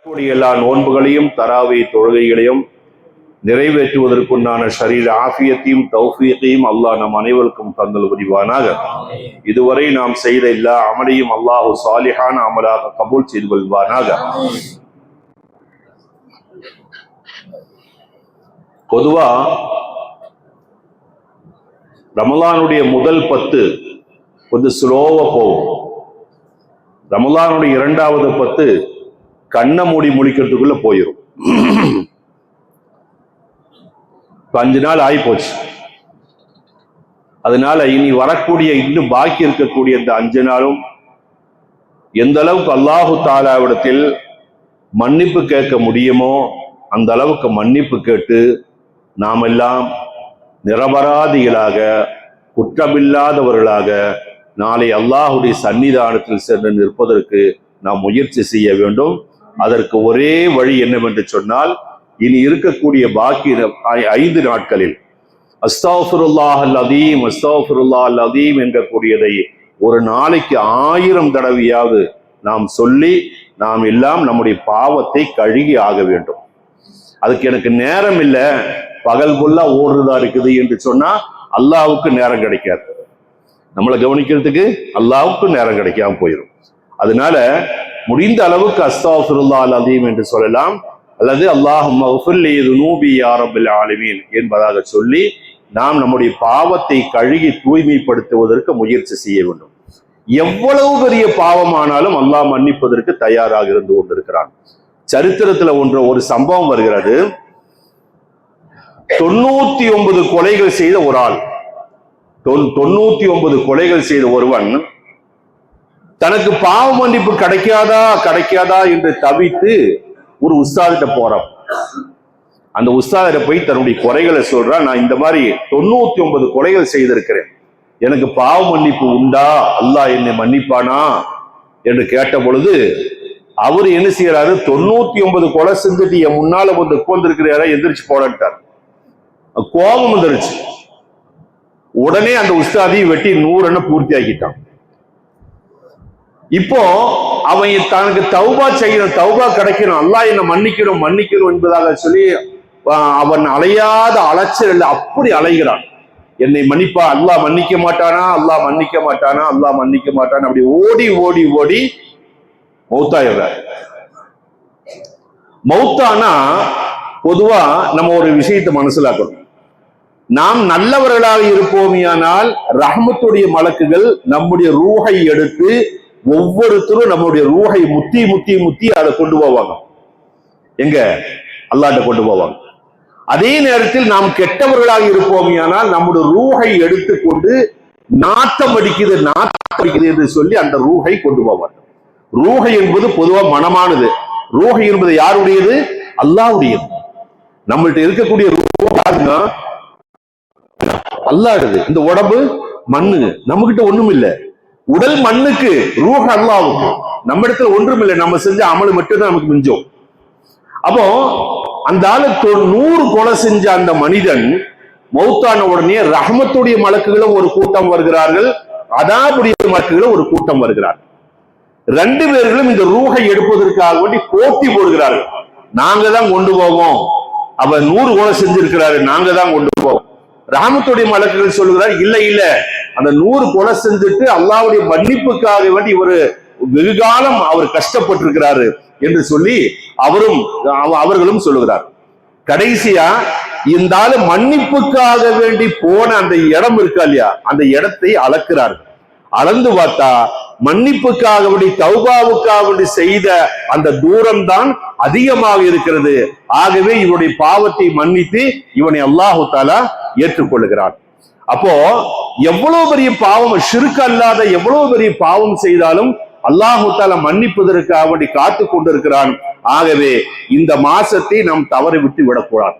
எல்லா நோன்புகளையும் தராவி தொழுகைகளையும் நிறைவேற்றுவதற்குண்டான ஷரீர ஆஃபியத்தையும் தௌஃபீக்கையும் அல்லாஹ் நம் அனைவருக்கும் தந்தல் புரிவானாக. இதுவரை நாம் செய்த எல்லா அமலையும் அல்லாஹு சாலிஹான அமலாக கபூல் செய்து கொள்வானாக. பொதுவா ரமலானுடைய முதல் 10 கொஞ்சம் ஸ்லோவா போகும். ரமலானுடைய 2வது 10 கண்ணை மூடி முழிக்கிறதுக்குள்ள போயிடும். 5 நாள் ஆகி போச்சு. அதனால இனி வரக்கூடிய இன்னும் பாக்கி இருக்கக்கூடிய இந்த 5 நாளும் எந்த அளவுக்கு அல்லாஹு தாலாவிடத்தில் மன்னிப்பு கேட்க முடியுமோ அந்த அளவுக்கு மன்னிப்பு கேட்டு நாம் எல்லாம் நிரபராதிகளாக குற்றமில்லாதவர்களாக நாளை அல்லாஹுடைய சன்னிதானத்தில் சென்று நிற்பதற்கு நாம் முயற்சி செய்ய வேண்டும். அதற்கு ஒரே வழி என்னவென்று சொன்னால், இனி இருக்கக்கூடிய பாக்கி 5 நாட்களில் அஸ்தக்ஃபிருல்லாஹ் அல்-அஸீம் அஸ்தக்ஃபிருல்லாஹ் அல்-அஸீம் என்கக்கூடியதை ஒரு நாளைக்கு 1000 தடவையாவது நாம் சொல்லி நாம் எல்லாம் நம்முடைய பாவத்தை கழுகி ஆக வேண்டும். அதுக்கு எனக்கு நேரம் இல்லை, பகல் ஃபுல்லா ஓடுறதா இருக்குது என்று சொன்னா அல்லாஹ்வுக்கு நேரம் கிடைக்காது. நம்மளை கவனிக்கிறதுக்கு அல்லாஹ்வுக்கு நேரம் கிடைக்காம போயிடும். அதனால முடிந்த அளவுக்கு அஸ்தக்ஃபிருல்லாஹ் அல்-அஸீம் என்று சொல்லலாம், அல்லது அல்லாஹும்ம ஃபிர் லி ذுனூபி யா ரப்பல் ஆலமீன் என்பதாக சொல்லி நாம் நம்முடைய பாவத்தை கழுகி தூய்மைப்படுத்துவதற்கு முயற்சி செய்ய வேண்டும். எவ்வளவு பெரிய பாவமானாலும் அல்லாஹ் மன்னிப்பதற்கு தயாராக இருந்து கொண்டிருக்கிறான். சரித்திரத்துல ஒரு சம்பவம் வருகிறது. 99 கொலைகள் செய்த ஒரு ஆள், 99 கொலைகள் செய்த ஒருவன் தனக்கு பாவ மன்னிப்பு கிடைக்காதா என்று தவித்து ஒரு உஸ்தாதிட்ட போறான். அந்த உஸ்தாதிட்ட போய் தன்னுடைய குறைகளை சொல்றான். நான் இந்த மாதிரி 99 கொலைகள் செய்திருக்கிறேன், எனக்கு பாவ மன்னிப்பு உண்டா, அல்லாஹ் என்னை மன்னிப்பானா என்று கேட்ட பொழுது அவர் என்ன செய்யறாரு, 99 கொலை செஞ்சுட்டு என் முன்னால வந்து உட்கார்ந்துருக்கிறாரா, எந்திரிச்சு போடட்டார். கோபம் வந்துருச்சு. உடனே அந்த உஸ்தாதியை வெட்டி 100 பூர்த்தி ஆக்கிட்டான். இப்போ அவன் தனக்கு தௌபா செய்யணும், தௌபா கிடைக்கணும், அல்லாஹ் என்ன மன்னிக்கணும் என்பதாக சொல்லி அவன் அலையாத அலைச்சல் அப்படி அலைகிறான். என்னை மன்னிப்பா, அல்லாஹ் மன்னிக்க மாட்டானா, அல்லாஹ் மன்னிக்க மாட்டானா, அல்லாஹ் மன்னிக்க மாட்டானா, அப்படி ஓடி ஓடி ஓடி மௌத்தாயிடுறார். மௌத்தானா பொதுவா நம்ம ஒரு விஷயத்தை மனசிலாக்கணும். நாம் நல்லவர்களாக இருப்போமையானால் ரஹ்மத்துடைய மலக்குகள் நம்முடைய ரூஹை எடுத்து ஒவ்வொருத்தரும் நம்முடைய ரூஹை முத்தி முத்தி முத்தி அதை கொண்டு போவாங்க. எங்க? அல்லாஹ்ட்ட கொண்டு போவாங்க. அதே நேரத்தில் நாம் கெட்டவர்களாக இருப்போமையானால் நம்முடைய ரூஹை எடுத்துக்கொண்டு நாட்டம் அடிக்குது என்று சொல்லி அந்த ரூஹை கொண்டு போவாங்க. ரூஹை என்பது பொதுவா மனமானது. ரூஹை என்பது யாருடையது? அல்லாஹ்வுடையது. நம்மள்ட்ட இருக்கக்கூடிய ரூஹ் யாருன்னா அல்லாஹ்வுடையது. இந்த உடம்பு மண்ணு, நம்ம கிட்ட ஒண்ணும் இல்லை. உடல் மண்ணுக்கு, ரூஹ் அல்லாஹ்வுக்கு. நம்ம இடத்துல ஒன்றும் இல்லை, நம்ம செஞ்ச அமலு மட்டும்தான் நமக்கு மிஞ்சம். அப்போ அந்த ஆளு 100 கொலை செஞ்ச அந்த மனிதன் மௌத்தான உடனே ரஹ்மத்துடைய மலக்குகளும் ஒரு கூட்டம் வருகிறார்கள், அதாபுடைய மலக்குகளும் ஒரு கூட்டம் வருகிறார்கள். 2 பேர்களும் இந்த ரூஹை எடுப்பதற்காக வேண்டி போட்டி போடுகிறார்கள். நாங்க தான் கொண்டு போவோம், அவ 100 கொலை செஞ்சிருக்கிறாரு, நாங்க தான் கொண்டு போவோம். ரஹ்மத்துடைய மலக்குகள் சொல்லுகிறார், இல்ல இல்ல, அந்த 100 கொலை செஞ்சுட்டு அல்லாஹ்வுடைய மன்னிப்புக்காக வேண்டி இவர் வெகுகாலம் அவர் கஷ்டப்பட்டிருக்கிறாரு என்று சொல்லி அவர்களும் சொல்லுகிறார். கடைசியா இந்த ஆளு மன்னிப்புக்காக வேண்டி போன அந்த இடம் இருக்கா இல்லையா, அந்த இடத்தை அளக்கிறார்கள். அளந்து பார்த்தா மன்னிப்புக்காக வேண்டி தௌபாவுக்காக வேண்டி செய்த அந்த தூரம் தான் அதிகமாக இருக்கிறது. ஆகவே இவனுடைய பாவத்தை மன்னித்து இவனை அல்லாஹு தஆலா ஏற்றுக்கொள்ளுகிறான். அப்போ எவ்வளவு பெரிய பாவம், ஷிர்க் அல்லாத எவ்வளவு பெரிய பாவம் செய்தாலும் அல்லாஹு தஆலா மன்னிப்பதற்காக வேண்டி காத்து கொண்டிருக்கிறான். ஆகவே இந்த மாசத்தை நாம் தவறு விட்டு விடக்கூடாது.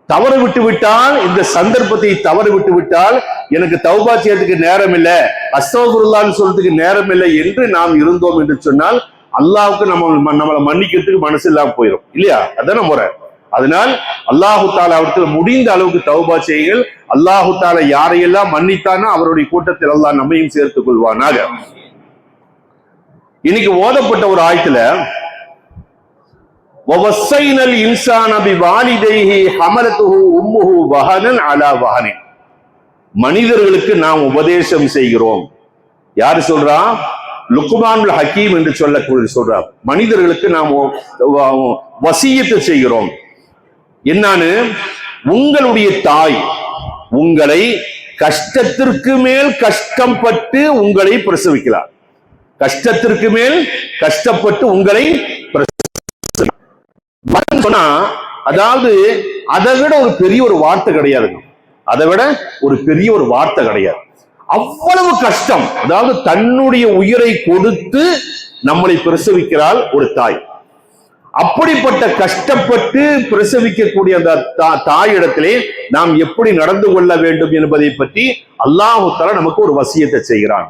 தவறு விட்டு விட்டால், இந்த சந்தர்ப்பத்தை தவறு விட்டு விட்டால், எனக்கு தௌபா செய்யறதுக்கு நேரம் இல்லை, அஸ்தக்ஃபிருல்லாஹ்னு சொல்றதுக்கு நேரம் இல்லை என்று நாம் இருந்தோம் என்று சொன்னால் அல்லாஹ்வுக்கு நம்மளை மன்னிக்கிறதுக்கு மனசு இல்லாம போயிடும் இல்லையா? அதான முறை. அதனால் அல்லாஹு தஆலா அவருக்கு முடிந்த அளவுக்கு தௌபா செய்யுங்கள். அல்லாஹு தஆலா யாரையெல்லாம் மன்னித்தானோ அவருடைய கூட்டத்தில் அல்லாஹ் நம்மையும் சேர்த்துக் கொள்வானாக. இன்னைக்கு ஓதப்பட்ட ஒரு ஆயத்துல வவஸ்ஸைனல் இன்சான பிவாலிதைஹி ஹமலத்துஹு உம்முஹு வஹனன் அலா வஹனின். மனிதர்களுக்கு நாம் உபதேசம் செய்கிறோம். யாரு சொல்றா? லுக்மானுல் ஹக்கீம் என்று சொல்லக்கூடிய சொல்றார். மனிதர்களுக்கு நாம் வசியத்து செய்கிறோம். என்னன்னு? உங்களுடைய தாய் உங்களை கஷ்டத்திற்கு மேல் கஷ்டப்பட்டு உங்களை பிரசவிக்கிறார். கஷ்டத்திற்கு மேல் கஷ்டப்பட்டு உங்களை சொன்னா, அதாவது அதை விட ஒரு பெரிய ஒரு வார்த்தை கிடையாது. அதை விட ஒரு பெரிய ஒரு வார்த்தை கிடையாது. அவ்வளவு கஷ்டம். அதாவது தன்னுடைய உயிரை கொடுத்து நம்மளை பிரசவிக்கிறாள் ஒரு தாய். அப்படிப்பட்ட கஷ்டப்பட்டு பிரசவிக்கக்கூடிய அந்த தாயிடத்திலே நாம் எப்படி நடந்து கொள்ள வேண்டும் என்பதை பற்றி அல்லாஹ் தஆலா நமக்கு ஒரு வசியத்தை செய்கிறான்.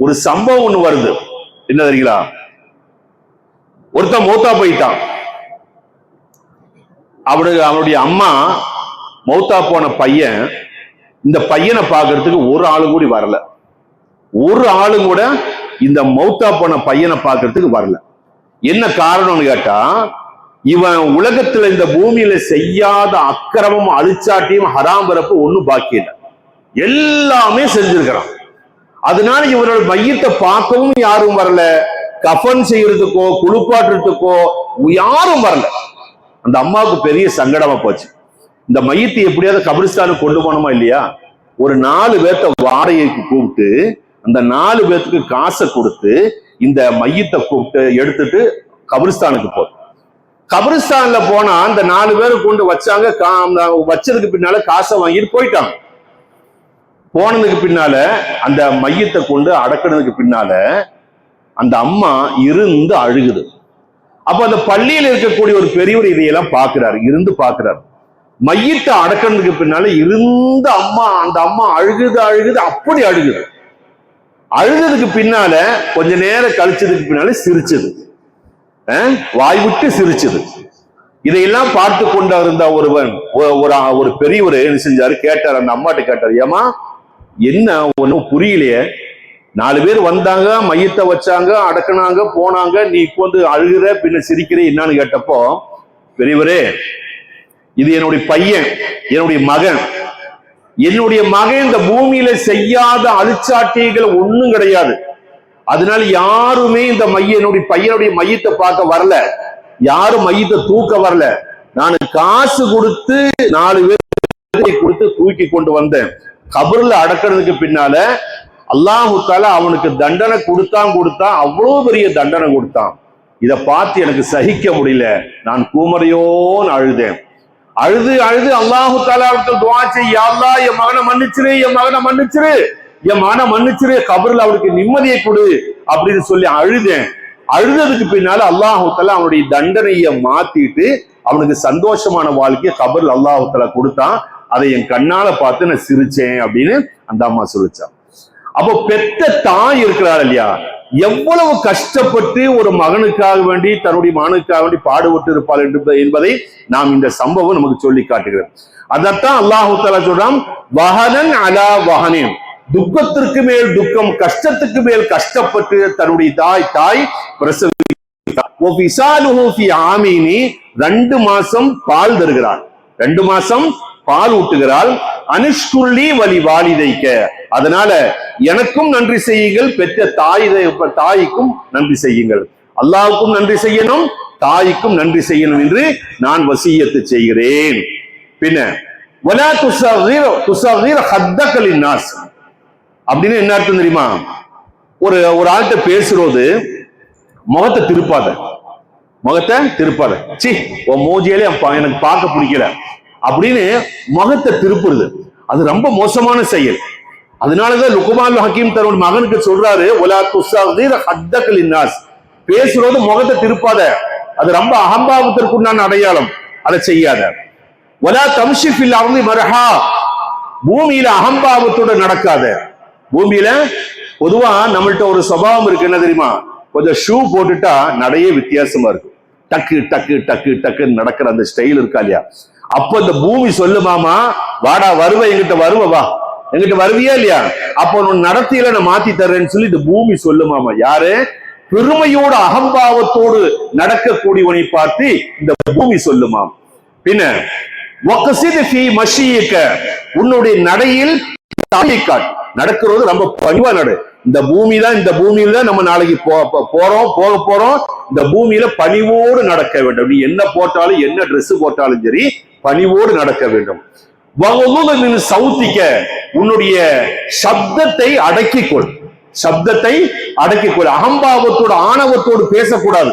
ஒரு சம்பவம் ஒண்ணு வருது. என்ன தெரியுங்களா? ஒருத்தன் மௌத்தா போயிட்டான். அவனுடைய அம்மா மௌத்தா போன பையன், இந்த பையனை பார்க்கறதுக்கு ஒரு ஆளு கூட வரல. ஒரு ஆளு கூட இந்த மௌத்தா போன பையனை பார்க்கறதுக்கு வரல. என்ன காரணம்னு கேட்டா, இவன் உலகத்துல இந்த பூமியில செய்யாத அக்கிரமம் அழிச்சாட்டியும் ஹராம் பிறப்பு ஒண்ணும் பாக்கி இல்லை, எல்லாமே செஞ்சிருக்கிறான். அதனால இவனோட மையத்தை பார்க்கவும் யாரும் வரல, கஃபன் செய்யறதுக்கோ குளிப்பாட்டுறதுக்கோ யாரும் வரல. அந்த அம்மாவுக்கு பெரிய சங்கடமா போச்சு. இந்த மையத்தை எப்படியாவது கபிரிஸ்தானுக்கு கொண்டு போனோமா இல்லையா? ஒரு 4 பேர்த்த வாடகைக்கு கூப்பிட்டு அந்த 4 பேர்த்துக்கு காசை கொடுத்து இந்த மையத்தை கூப்பிட்டு எடுத்துட்டு கபிரிஸ்தானுக்கு போறோம். கபிரிஸ்தான்ல போனா அந்த 4 பேரை கொண்டு வச்சாங்க. வச்சதுக்கு பின்னால காசை வாங்கிட்டு போயிட்டாங்க. போனதுக்கு பின்னால அந்த மையத்தை கொண்டு அடக்கினதுக்கு பின்னால அந்த அம்மா இருந்து அழுகுது. அப்ப அந்த பள்ளியில் இருக்கக்கூடிய ஒரு பெரியவர் இதையெல்லாம் பாக்குறாரு, இருந்து பாக்குறாரு. மையத்தை அடக்கினதுக்கு பின்னால இருந்த அந்த அம்மா அழுகுது, அப்படி அழுகுது. அழுததுக்கு பின்னால கொஞ்ச நேரம் கழிச்சதுக்கு பின்னால சிரிச்சது, வாய் விட்டு சிரிச்சது. இதையெல்லாம் பார்த்து கொண்டு இருந்த ஒரு பெரியவர் என்ன செஞ்சாரு, கேட்டார், அந்த அம்மாட்ட கேட்டார், ஏமா என்ன ஒன்னும் புரியலையே, 4 பேர் வந்தாங்க, மையத்தை வச்சாங்க, அடக்கினாங்க, போனாங்க, நீ வந்து அழுகிற பின்ன சிரிக்கிற என்னன்னு கேட்டப்போ, பெரியவரே இது என்னுடைய பையன், என்னுடைய மகன் இந்த பூமியில செய்யாத அழிச்சாட்டிகள் ஒண்ணும் கிடையாது. அதனால யாருமே இந்த என்னுடைய பையனுடைய மையத்தை பார்க்க வரல, யாரும் மையத்தை தூக்க வரல. நான் காசு கொடுத்து 4 பேர் கொடுத்து தூக்கி கொண்டு வந்தேன். கபர்ல அடக்கிறதுக்கு பின்னால அல்லாஹு தஆலா அவனுக்கு தண்டனை கொடுத்தான், அவ்வளவு பெரிய தண்டனை கொடுத்தான். இதை பார்த்து எனக்கு சகிக்க முடியல, நான் கூமரையோன்னு அழுதேன். அழுது அல்லாஹு தஆலா துஆ செய்ய, யா அல்லாஹ் என் மகனை மன்னிச்சிரு, கபர்ல அவனுக்கு நிம்மதியை கொடு அப்படின்னு சொல்லி அழுதேன். அழுததுக்கு பின்னால அல்லாஹு தஆலா அவனுடைய தண்டனையை மாத்திட்டு அவனுக்கு சந்தோஷமான வாழ்க்கையை கபர்ல அல்லாஹு தஆலா கொடுத்தான். அதை என் கண்ணால பார்த்து நான் சிரிச்சேன் அப்படின்னு அந்த அம்மா சொல்லிச்சான். அப்போ பெத்த தாய் இருக்கிறாள் இல்லையா, எவ்வளவு கஷ்டப்பட்டு ஒரு மகனுக்காக வேண்டி தன்னுடைய மகனுக்காக வேண்டி பாடுபட்டு இருப்பாள் என்பதை நாம் இந்த சம்பவம் நமக்கு சொல்லி காட்டுகிறோம். அதத்தான் அல்லாஹு தஆலா சொல்றான், வஹனன் அலா வஹனின், துக்கத்திற்கு மேல் துக்கம், கஷ்டத்துக்கு மேல் கஷ்டப்பட்டு தன்னுடைய தாய் பிரசவித்தார். 2 மாசம் பால் தருகிறார், 2 மாசம் பால் ஊட்டுகிறாள். அனுஷ்குள்ளி வலி வாலிதைக்க, அதனால எனக்கும் நன்றி செய்யுங்கள், பெற்ற தாய்க்கும் நன்றி செய்யுங்கள், அல்லாஹ்வுக்கும் நன்றி செய்யணும், தாய்க்கும் நன்றி செய்யணும் என்று நான் வசியத்து செய்கிறேன். பின்ன வலா துஸகிர் ஹத்தக லின்னாஸ் அப்படின்னு என்ன அர்த்தம் தெரியுமா? ஒரு ஆள்கிட்ட பேசுறது முகத்தை திருப்பாத, சி உன் மோஜியாலே எனக்கு பார்க்க பிடிக்கல அப்படின்னு முகத்தை திருப்புறது, அது ரொம்ப மோசமான செயல். அதனாலதான் லுக்மானுல் ஹக்கீம் தன்னோட மகனுக்கு சொல்றாரு, வலா துஸகிர் ஹத்தக லின்னாஸ், பேசுறது முகத்தை திருப்பாத, அது ரொம்ப அகம்பாவத்திற்குண்டான அடையாளம், அதை செய்யாத. வலா தம்ஷி ஃபில் அர்தி மர்ஹா, பூமியில அகம்பாவத்தோட நடக்காத. பூமியில பொதுவா நம்மள்ட்ட ஒரு சுபாவம் இருக்கு, என்ன தெரியுமா? கொஞ்சம் ஷூ போட்டுட்டா நடையே வித்தியாசமா இருக்கு, டக்கு டக்கு டக்கு டக்குன்னு நடக்கிற அந்த ஸ்டைல் இருக்கா இல்லையா? அப்ப இந்த பூமி சொல்லுமாமா, வாடா வருவ, எங்கிட்ட வருவியா இல்லையா? அப்போ உன் நடத்தியில நான் மாத்தி தர்றேன்னு சொல்லி இந்த பூமி சொல்லுமாமா. யாரு? பெருமையோடு அகம்பாவத்தோடு நடக்கக்கூடியவனை பார்த்து இந்த பூமி சொல்லுமாம். பின்ன உன்னுடைய நடையில் நடக்கிறது ரொம்ப பணிவா நடு. இந்த பூமியில தான் நம்ம நாளைக்கு போக போறோம். இந்த பூமியில பணிவோடு நடக்க வேண்டும். நீ என்ன போட்டாலும், என்ன ட்ரெஸ் போட்டாலும் சரி, பணிவோடு நடக்க வேண்டும். சவுத்திக்க, உன்னுடைய சப்தத்தை அடக்கிக்கொள். சப்தத்தை அடக்கிக்கொள். அகம்பாவத்தோடு ஆணவத்தோடு பேசக்கூடாது.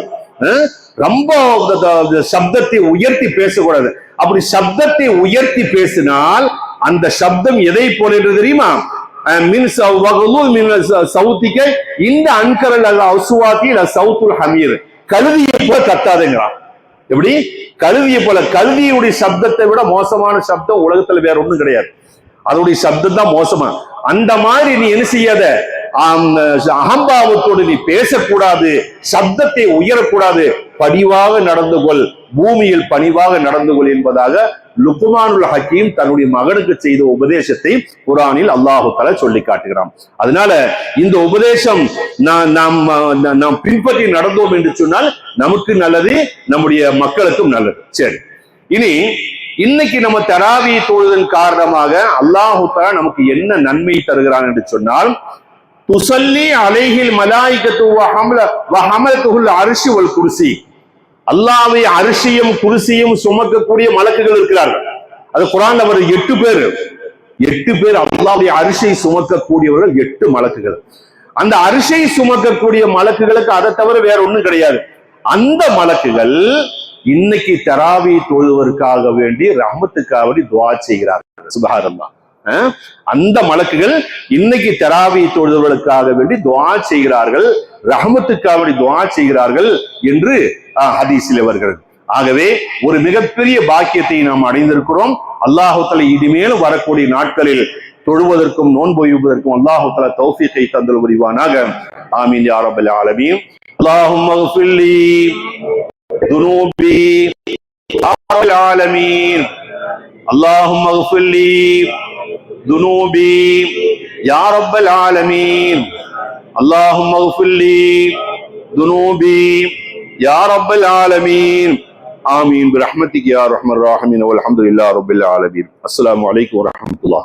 ரொம்ப சப்தத்தை உயர்த்தி பேசக்கூடாது. அப்படி சப்தத்தை உயர்த்தி பேசினால் அந்த சப்தம் எதை போல என்று தெரியுமா? சவுத்திக்க இந்த அன்கரல் அசுவாத்தி சவுத்துல் ஹமீர், கழுதியை போல கத்தாதுங்கிறான். எப்படி? கழுதியை போல. கழுதியுடைய சப்தத்தை விட மோசமான சப்தம் உலகத்துல வேற ஒண்ணும் கிடையாது. அதோடைய சப்தம் தான் மோசமா. அந்த மாதிரி நீ என்ன செய்யாத, அகம்பாவத்தோடு நீ பேசக்கூடாது, சப்தத்தை உயரக்கூடாது, பணிவாக நடந்து கொள், பூமியில் பணிவாக நடந்து கொள் என்பதாக லுக்மானுல் ஹக்கீம் தன்னுடைய மகனுக்கு செய்த உபதேசத்தை குர்ஆனில் அல்லாஹ் தஆலா சொல்லி காட்டுகிறான். அதனால இந்த உபதேசம் நாம் பின்பற்றி நடந்தோம் என்று சொன்னால் நமக்கு நல்லது, நம்முடைய மக்களுக்கும் நல்லது. சரி, இனி இன்னைக்கு நம்ம தராவி தொழுதன் காரணமாக அல்லாஹ் தஆலா நமக்கு என்ன நன்மை தருகிறான் என்று சொன்னால், துஸல்லி அலைஹில் மலாயிகத்து வ ஹமலத்துல் அர்ஷி வல் குர்சி, அல்லாஹ்வை அரிசியும் குர்சியும் சுமக்கக்கூடிய மலக்குகள் இருக்கிறார்கள். அது குர்ஆன்ல வர 8 பேர் அல்லாஹ்வுடைய அரிசியை சுமக்கக்கூடியவர்கள், 8 மலக்குகள். அந்த அரிசியை சுமக்கக்கூடிய மலக்குகளுக்கு அதை தவிர வேற ஒண்ணும் கிடையாது. அந்த மலக்குகள் இன்னைக்கு தராவி தொழுவதற்காக வேண்டி ரஹ்மத்துக்காக வேண்டி துஆ செய்கிறார்கள். சுப்ஹானல்லாஹ். அந்த மலக்குகள் இன்னைக்கு தராவி தொழுவதற்காக வேண்டி துஆ செய்கிறார்கள், ரஹ்மத்துக்காக வேண்டி துஆ செய்கிறார்கள் என்று ஹதீஸில் வருகிறது. ஆகவே ஒரு மிகப்பெரிய பாக்கியத்தை நாம் அடைந்திருக்கிறோம். அல்லாஹ் தஆலா இனிமேலும் வரக்கூடிய நாட்களில் தொழுவதற்கும் நோன்பு வைப்பதற்கும் அல்லாஹ் தஆலா தௌஃபீகை தந்தல் புரிவானாக. ஆமீன் யா ரப்பல் ஆலமீன். அல்லாஹும்ம இக்ஃபிர் லீ ذنوبي يا رب العالمين. اللهم اغفر لي ذنوبي يا رب العالمين. اللهم اغفر لي ذنوبي يا رب العالمين. آمين برحمتك يا ارحم الراحمين والحمد لله رب العالمين. السلام عليكم ورحمة الله.